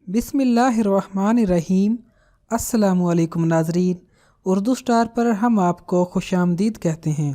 बिस्मिल्लाहिर्रहमानिर्रहीम। अस्सलामुअलैकुम नाज़रीन, उर्दू स्टार पर हम आपको खुशामदीद कहते हैं।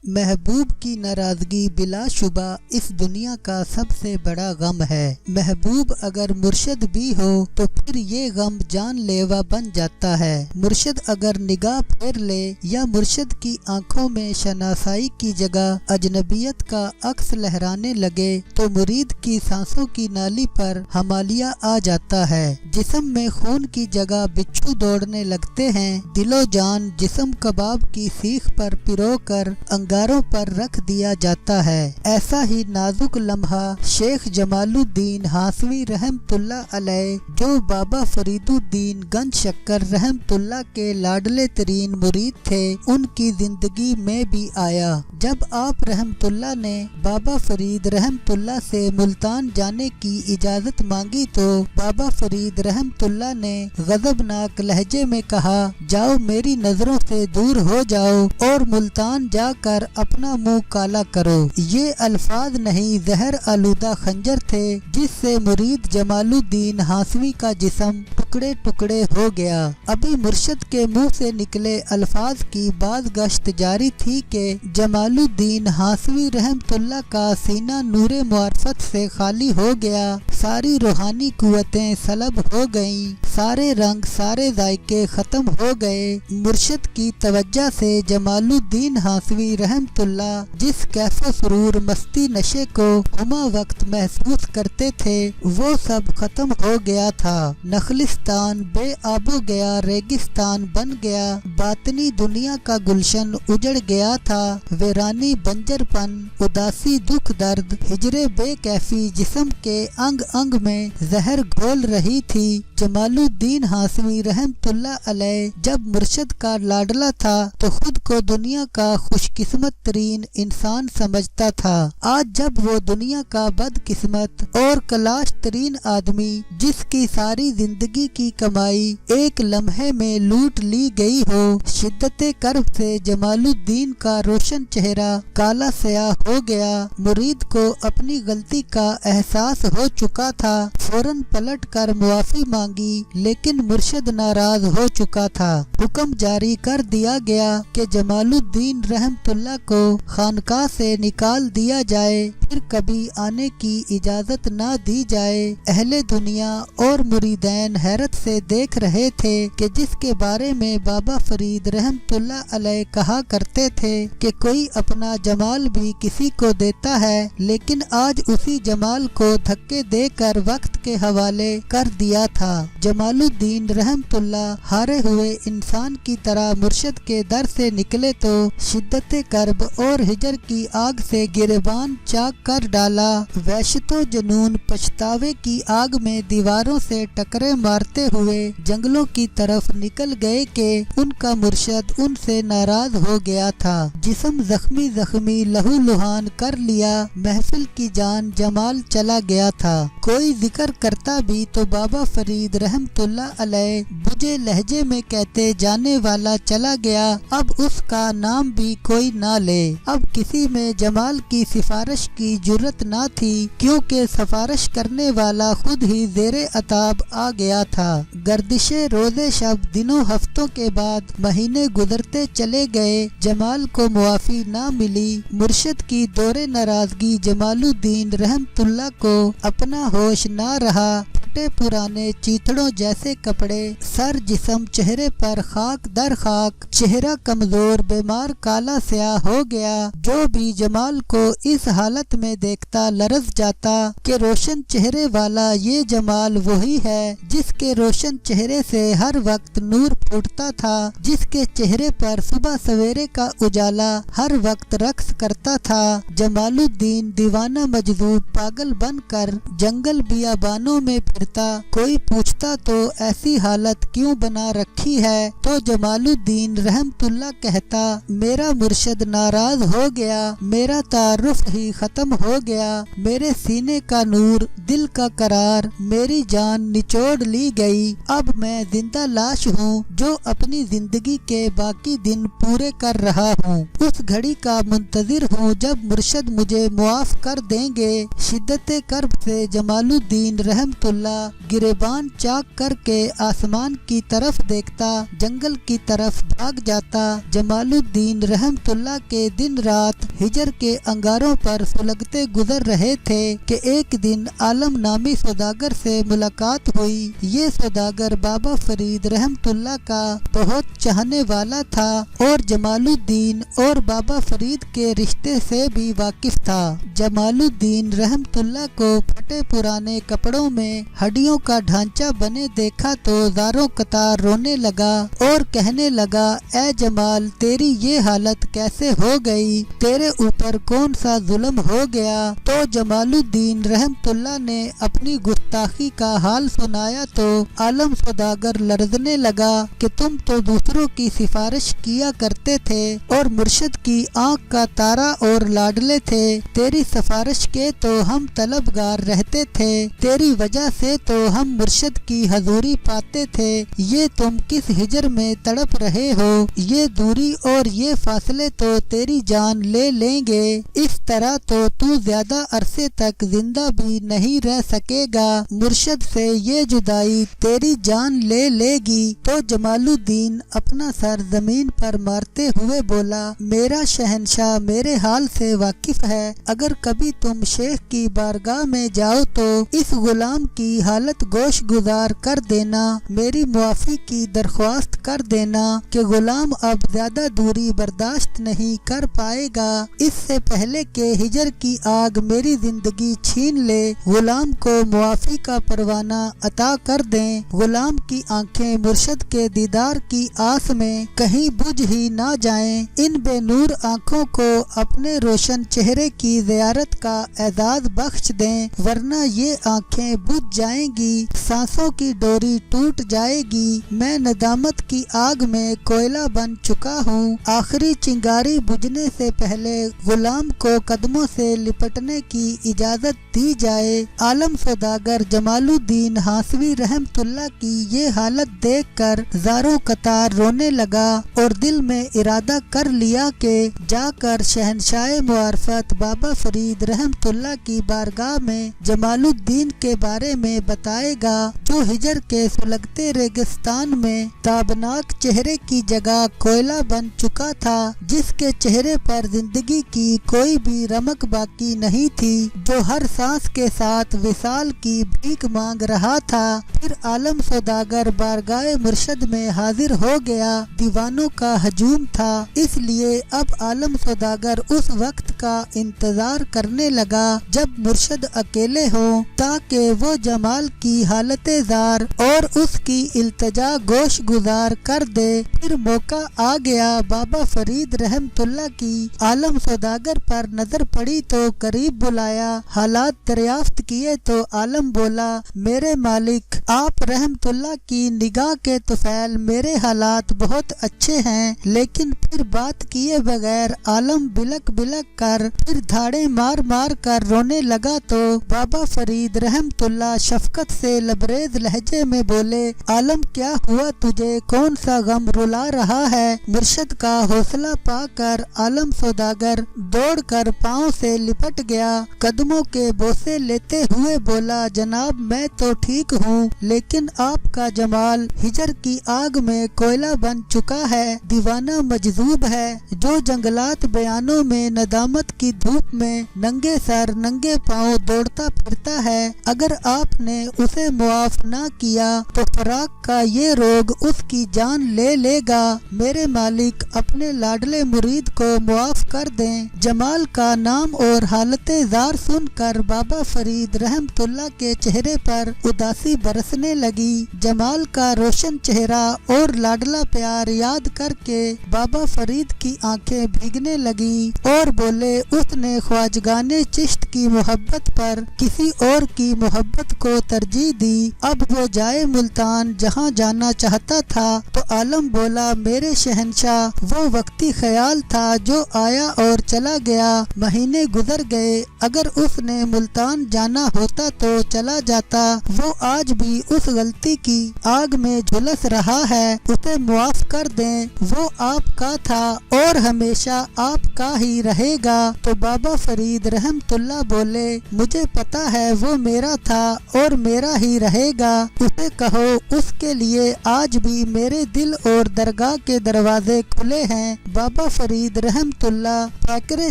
महबूब की नाराज़गी बिलाशुबा इस दुनिया का सबसे बड़ा गम है। महबूब अगर मुर्शिद भी हो तो फिर ये गम जानलेवा बन जाता है। मुर्शिद अगर निगाह फेर ले या मुर्शिद की आंखों में शनासाई की जगह अजनबियत का अक्स लहराने लगे तो मुरीद की सांसों की नाली पर हमालिया आ जाता है। जिस्म में खून की जगह बिच्छू दौड़ने लगते हैं। दिलो जान जिस्म कबाब की सीख पर पिरो कर अंगारों पर रख दिया जाता है। ऐसा ही नाजुक लम्हा शेख जमालुद्दीन हासवी रहमतुल्लाह अलैह, जो बाबा फरीदुद्दीन गंज शक्कर रहमतुल्लाह के लाडले तरीन मुरीद थे, उनकी जिंदगी में भी आया। जब आप रहमतुल्लाह ने बाबा फरीद रहमतुल्लाह से मुल्तान जाने की इजाजत मांगी तो बाबा फरीद रहमतुल्लाह ने गजबनाक लहजे में कहा, जाओ मेरी नजरों से दूर हो जाओ और मुल्तान जाकर अपना मुंह काला करो। ये अल्फाज नहीं जहर आलूदा खंजर थे जिससे मुरीद जमालुद्दीन हासवी का जिस्म टुकड़े टुकड़े हो गया। अभी मुर्शिद के मुंह से निकले अल्फाज की बाज गश्त जारी थी कि जमालुद्दीन हासवी रहमतुल्लाह का सीना नूरे मुआरफत से खाली हो गया। सारी रूहानी कुव्वतें सलब हो गईं, सारे रंग सारे जायके खत्म हो गए। मुर्शिद की तवज्जो से जमालुद्दीन हासवी रहमतुल्लाह जिस कैफो सुरूर मस्ती नशे को हुमा वक्त महसूस करते थे वो सब खत्म हो गया था। नखलिस्तान बेआबो गया, रेगिस्तान बन गया। बातनी दुनिया का गुलशन उजड़ गया था। वीरानी बंजरपन, उदासी दुख दर्द, हिजरे बेकैफी जिस्म के अंग अंग में जहर घोल रही थी। जमालुद्दीन हासवी रहमतुल्लाह अलैह जब मुर्शिद का लाडला था तो खुद को दुनिया का खुशकिस्मत तरीन इंसान समझता था। आज जब वो दुनिया का बदकिस्मत और कलाश तरीन आदमी जिसकी सारी जिंदगी की कमाई एक लम्हे में लूट ली गई हो, शिद्दते कर्ब से जमालुद्दीन का रोशन चेहरा काला स्याह हो गया। मुरीद को अपनी गलती का एहसास हो चुका था। फौरन पलट कर मुआफी मांगी लेकिन मुर्शिद नाराज हो चुका था। हुक्म जारी कर दिया गया कि जमालुद्दीन रहमतुल्लाह को खानकाह से निकाल दिया जाए, फिर कभी आने की इजाजत ना दी जाए। अहले दुनिया और मुरीदैन हैरत से देख रहे थे कि जिसके बारे में बाबा फरीद रहमतुल्लाह अलैह कहा करते थे कि कोई अपना जमाल भी किसी को देता है, लेकिन आज उसी जमाल को धक्के देकर वक्त के हवाले कर दिया था। जमालुद्दीन रहमतुल्लाह हारे हुए इंसान की तरह मुर्शिद के दर से निकले तो शिद्दते कर्ब और हिजर की आग से गिरबान चाक कर डाला। वहशतो जुनून पछतावे की आग में दीवारों से टकरे मारते हुए जंगलों की तरफ निकल गए कि उनका मुर्शिद उनसे नाराज हो गया था। जिस्म जख्मी जख्मी लहू लुहान कर लिया, महफिल की जान जमाल चला गया था। कोई जिक्र करता भी तो बाबा फरीद रहमतुल्लाह अलैह बुझे लहजे में कहते, जाने वाला चला गया, अब उसका नाम भी कोई ना ले। अब किसी में जमाल की सिफारिश की जुर्रत ना थी क्योंकि सिफारिश करने वाला खुद ही ज़ेरे अताब आ गया था। गर्दिशे रोज़े शब दिनों हफ्तों के बाद महीने गुजरते चले गए, जमाल को मुआफी ना मिली। मुर्शिद की दौरे नाराजगी जमालुद्दीन रहमतुल्लाह को अपना होश ना रहा। फटे पुराने चीथड़ों जैसे कपड़े, सर जिस्म चेहरे पर खाक दर खाक, चेहरा कमजोर बीमार काला स्याह हो गया। जो भी जमाल को इस हालत में देखता लरज जाता कि रोशन चेहरे वाला ये जमाल वही है जिसके रोशन चेहरे से हर वक्त नूर फूटता था, जिसके चेहरे पर सुबह सवेरे का उजाला हर वक्त रक्स करता था। जमालुद्दीन दीवाना मजदूब पागल बनकर जंगल बियाबानों में फिर پھرتا۔ کوئی پوچھتا تو ایسی حالت کیوں بنا رکھی ہے، تو جمال الدین رحمت اللہ کہتا میرا مرشد ناراض ہو گیا، میرا تعارف ہی ختم ہو گیا، میرے سینے کا نور، دل کا قرار، میری جان نچوڑ لی گئی، اب میں زندہ لاش ہوں جو اپنی زندگی کے باقی دن پورے کر رہا ہوں۔ اس گھڑی کا منتظر ہوں جب مرشد مجھے معاف کر دیں گے۔ شدت کرب سے جمال الدین رحمت اللہ گریبان چاک کر کے آسمان کی طرف دیکھتا، جنگل کی طرف بھاگ جاتا۔ جمال الدین رحمت اللہ کے دن رات ہجر کے انگاروں پر سلگتے گزر رہے تھے کہ ایک دن عالم نامی سوداگر سے ملاقات ہوئی۔ یہ سوداگر بابا فرید رحمت اللہ کا بہت چاہنے والا تھا اور جمال الدین اور بابا فرید کے رشتے سے بھی واقف تھا۔ جمال الدین رحمت اللہ کو پھٹے پرانے کپڑوں میں ہڈیوں کا ڈھانچہ بنے دیکھا تو زاروں قطار رونے لگا اور کہنے لگا اے جمال تیری یہ حالت کیسے ہو گئی، تیرے اوپر کون سا ظلم ہو گیا؟ تو جمال الدین رحمت اللہ نے اپنی گستاخی کا حال سنایا تو عالم سوداگر لرزنے لگا کہ تم تو دوسروں کی سفارش کیا کرتے تھے اور مرشد کی آنکھ کا تارا اور لاڈلے تھے، تیری سفارش کے تو ہم طلبگار رہتے تھے، تیری وجہ سے تو ہم مرشد کی حضوری پاتے تھے، یہ تم کس ہجر میں تڑپ رہے ہو، یہ دوری اور یہ فاصلے تو تیری جان لے لیں گے، اس طرح تو زیادہ عرصے تک زندہ بھی نہیں رہ سکے گا، مرشد سے یہ جدائی تیری جان لے لے گی۔ تو جمال الدین اپنا سر زمین پر مارتے ہوئے بولا میرا شہنشاہ میرے حال سے واقف ہے، اگر کبھی تم شیخ کی بارگاہ میں جاؤ تو اس غلام کی حالت گوش گزار کر دینا، میری معافی کی درخواست کر دینا کہ غلام اب زیادہ دوری برداشت نہیں کر پائے گا، اس سے پہلے کہ ہجر کی آگ میری زندگی چھین لے، غلام کو معافی کا پروانہ عطا کر دیں، غلام کی آنکھیں مرشد کے دیدار کی آس میں کہیں بجھ ہی نہ جائیں، ان بے نور آنکھوں کو اپنے روشن چہرے کی زیارت کا اعزاز بخش دیں، ورنہ یہ آنکھیں بجھ جائیں گی، سانسوں کی ڈوری ٹوٹ جائے گی، میں ندامت کی آگ میں کوئلہ بن چکا ہوں، آخری چنگاری بجھنے سے پہلے غلام کو قدموں سے لپٹنے کی اجازت دی جائے۔ عالم سوداگر جمال الدین ہانسوی رحمت اللہ کی یہ حالت دیکھ کر زاروں قطار رونے لگا اور دل میں ارادہ کر لیا کہ جا کر شہنشاہ معرفت بابا فرید رحمت اللہ کی بارگاہ میں جمال الدین کے بارے میں بتائے گا، جو ہجر کے سلگتے ریگستان میں تابناک چہرے کی جگہ کوئلہ بن چکا تھا، جس کے چہرے پر زندگی کی کوئی بھی رمق باقی نہیں تھی، جو ہر سانس کے ساتھ وصال کی بھیک مانگ رہا تھا۔ پھر عالم سوداگر بارگاہ مرشد میں حاضر ہو گیا، دیوانوں کا ہجوم تھا، اس لیے اب عالم سوداگر اس وقت کا انتظار کرنے لگا جب مرشد اکیلے ہوں تاکہ وہ جمال کی حالت زار اور اس کی التجا گوش گزار کر دے۔ پھر موقع آ گیا، بابا فرید رحمت اللہ کی عالم سوداگر پر نظر پڑی تو قریب بلایا، حالات دریافت کیے تو عالم بولا میرے مالک آپ رحمت اللہ کی نگاہ کے طفیل میرے حالات بہت اچھے ہیں، لیکن پھر بات کیے بغیر عالم بلک بلک کر پھر دھاڑے مار مار کر رونے لگا تو بابا فرید رحمت اللہ شفقت سے لبریز لہجے میں بولے عالم کیا ہوا تجھے، کون سا غم رلا رہا ہے؟ مرشد کا حوصلہ پا کر عالم سوداگر دوڑ کر پاؤں سے لپٹ گیا، قدموں کے بوسے لیتے ہوئے بولا جناب میں تو ٹھیک ہوں، لیکن آپ کا جمال ہجر کی آگ میں کوئلہ بن چکا ہے، دیوانہ مجذوب ہے، جو جنگلات بیانوں میں ندامت کی دھوپ میں ننگے سر ننگے پاؤں دوڑتا پھرتا ہے، اگر آپ نے اسے معاف نہ کیا تو فراق کا یہ روگ اس کی جان لے لے گا، میرے مالک اپنے لاڈلے مرید کو معاف کر دیں۔ جمال کا نام اور حالت زار سن کر بابا فرید رحمت اللہ کے چہرے پر اداسی برسنے لگی، جمال کا روشن چہرہ اور لاڈلا پیار یاد کر کے بابا فرید کی آنکھیں بھیگنے لگی اور بولے बोले उसने ख्वाजगान चिश्त की मोहब्बत पर किसी और की मोहब्बत को तरजीह दी। अब वो जाए मुल्तान जहाँ जाना चाहता था तो आलम बोला मेरे शहंशाह वो वक्ती ख्याल था जो आया और चला गया, महीने गुजर गए, अगर उसने मुल्तान जाना होता तो चला जाता। वो आज भी उस गलती की आग में झुलस रहा है, उसे मुआफ कर दें, वो आपका था और हमेशा आपका ही रहेगा। तो बाबा फरीद रहमतुल्लाह बोले मुझे पता है वो मेरा था और मेरा ही रहेगा, उसे कहो उसके लिए आज भी मेरे दिल और दरगाह के दरवाजे खुले हैं। बाबा फरीद रहमतुल्लाह फाकिर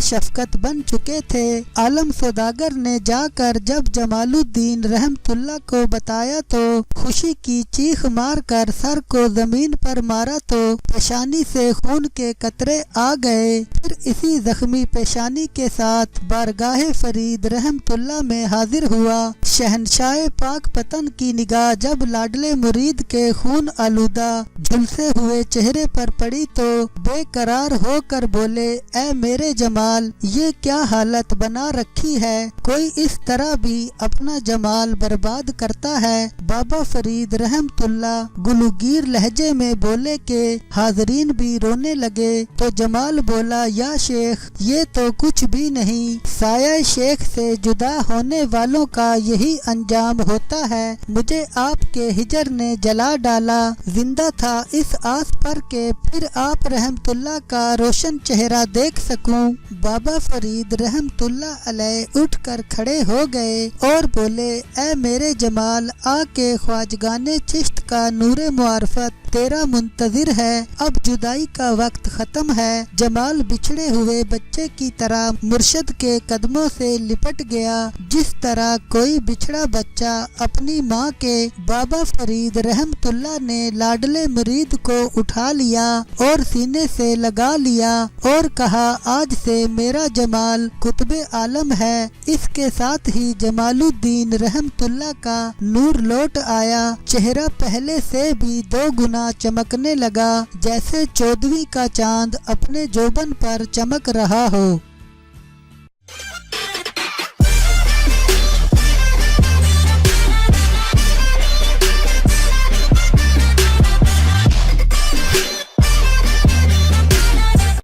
शफकत बन चुके थे। आलम सौदागर ने जाकर जब जमालुद्दीन रहमतुल्लाह को बताया तो खुशी की चीख मार कर सर को जमीन पर मारा तो पेशानी से खून के कतरे आ गए। फिर इसी जख्मी पेशानी के साथ बारगाह फरीद रहमतुल्लाह में हाजिर हुआ। शहनशाह पाक पतन की निगाह जब लाडले मुरीद के खून आलूदा झुलसे हुए चेहरे पर पड़ी तो बेकरार होकर बोले ऐ मेरे जमाल ये क्या हालत बना रखी है, कोई इस तरह भी अपना जमाल बर्बाद करता है। बाबा फरीद रहमतुल्लाह गुलूगीर लहजे में बोले के हाजरीन भी रोने लगे तो जमाल बोला या शेख ये तो कुछ भी नहीं, साया शेख से जुदा होने वालों का यही अंजाम होता है। मुझे आपके हिजर ने जला डाला, जिंदा था इस आस पर के फिर आप रहमतुल्लाह का रोशन चेहरा देख सकूं। बाबा फरीद रहमतुल्लाह अलैह उठकर खड़े हो गए और बोले ऐ मेरे जमाल आके ख्वाजगाने चिश्त का नूरे मुआरफत तेरा मुंतजिर है, अब जुदाई का वक्त खत्म है। जमाल बिछड़े हुए बच्चे की तरह मुर्शद के कदमों से लिपट गया जिस तरह कोई बिछड़ा बच्चा अपनी माँ के। बाबा फरीद रहमतुल्लाह ने लाडले मुरीद को उठा लिया और सीने से लगा लिया और कहा आज से मेरा जमाल कुतुबे आलम है। इसके साथ ही जमालुद्दीन रहमतुल्लाह का नूर लौट आया, चेहरा पहले से भी 2 गुना चमकने लगा जैसे 14वीं का चांद अपने जोबन पर चमक रहा हो।